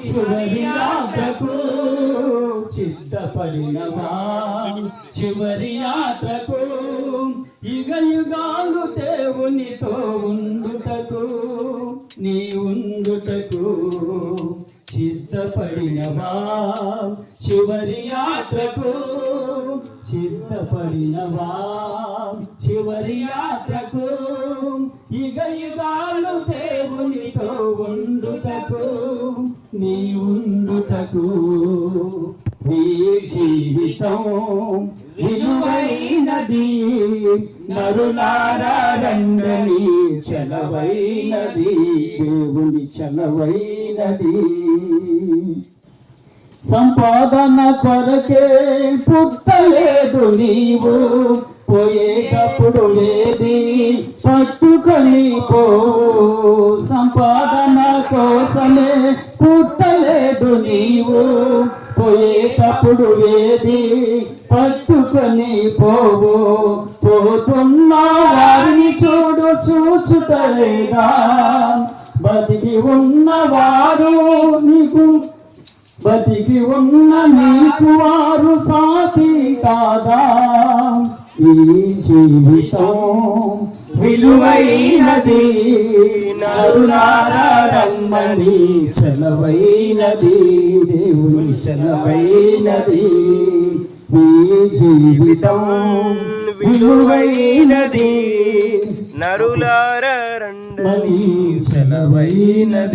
చివరి యాత్రకు సిద్ధపడినవా చివరి యాత్రకు యుగ యుగాలు దేవునితో ఉండుటకు నీ ఉండుటకు సిద్ధపడినవా చివరి యాత్రకు సిద్ధపడినవా చివరి యాత్రకు యుగ యుగాలు దేవునితో ఉండుటకు నీ ఉండుటకు నీ జీవితం విలువైనది నరులారా రంగని చలవైనది దేవుని చలవైనది సంపాదన కొరకే పుట్టలేదు నీవు పోయేటప్పుడు ఏది పట్టుకొని పో సంపాదన కోసమే పుట్టలేదు నీవు పోయేటప్పుడు ఏది పట్టుకొని పోవు పోతున్న వారిని చూచుటలేదా బతికి ఉన్నవారు నీకు బతికి ఉన్న నీకు వారు సాటి కాదా ఈ జీవితం విలువైనది నరులారా రమ్మని చలవైనది దేవుని చలవైనది ఈ జీవితం విలువైనది నరులారా రండి చలవైనది